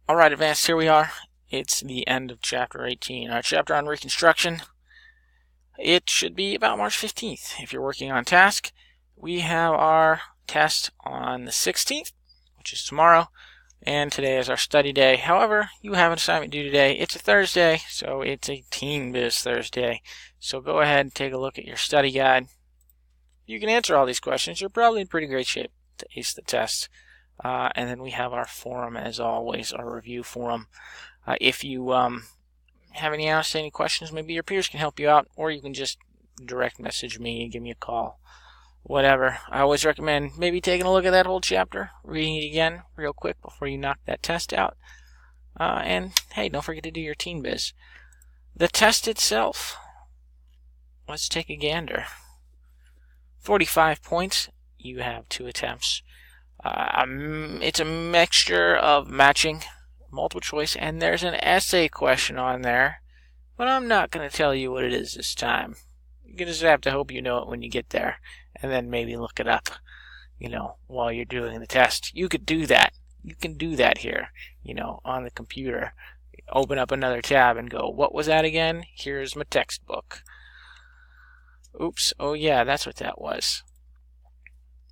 Alright, Advanced, here we are. It's the end of Chapter 18. Our chapter on Reconstruction. It should be about March 15th if you're working on task. We have our test on the 16th, which is tomorrow, and today is our study day. However, you have an assignment due today. It's a Thursday, so it's a Teen Biz Thursday. So go ahead and take a look at your study guide. You can answer all these questions. You're probably in pretty great shape to ace the test. And then we have our forum, as always, our review forum. If you have any outstanding questions, maybe your peers can help you out, or you can just direct message me and give me a call. Whatever. I always recommend maybe taking a look at that whole chapter, reading it again real quick before you knock that test out. And hey, don't forget to do your Teen Biz. The test itself, let's take a gander. 45 points. You have 2 attempts. It's a mixture of matching, multiple choice, and there's an essay question on there, but I'm not going to tell you what it is this time. You're just have to hope you know it when you get there, and then maybe look it up, while you're doing the test. You could do that. You can do that here, on the computer. Open up another tab and go, what was that again? Here's my textbook. Oops, oh yeah, that's what that was.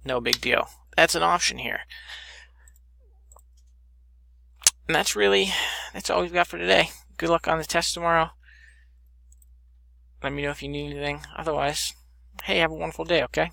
No big deal. That's an option here. And that's all we've got for today. Good luck on the test tomorrow. Let me know if you need anything. Otherwise, hey, have a wonderful day, okay?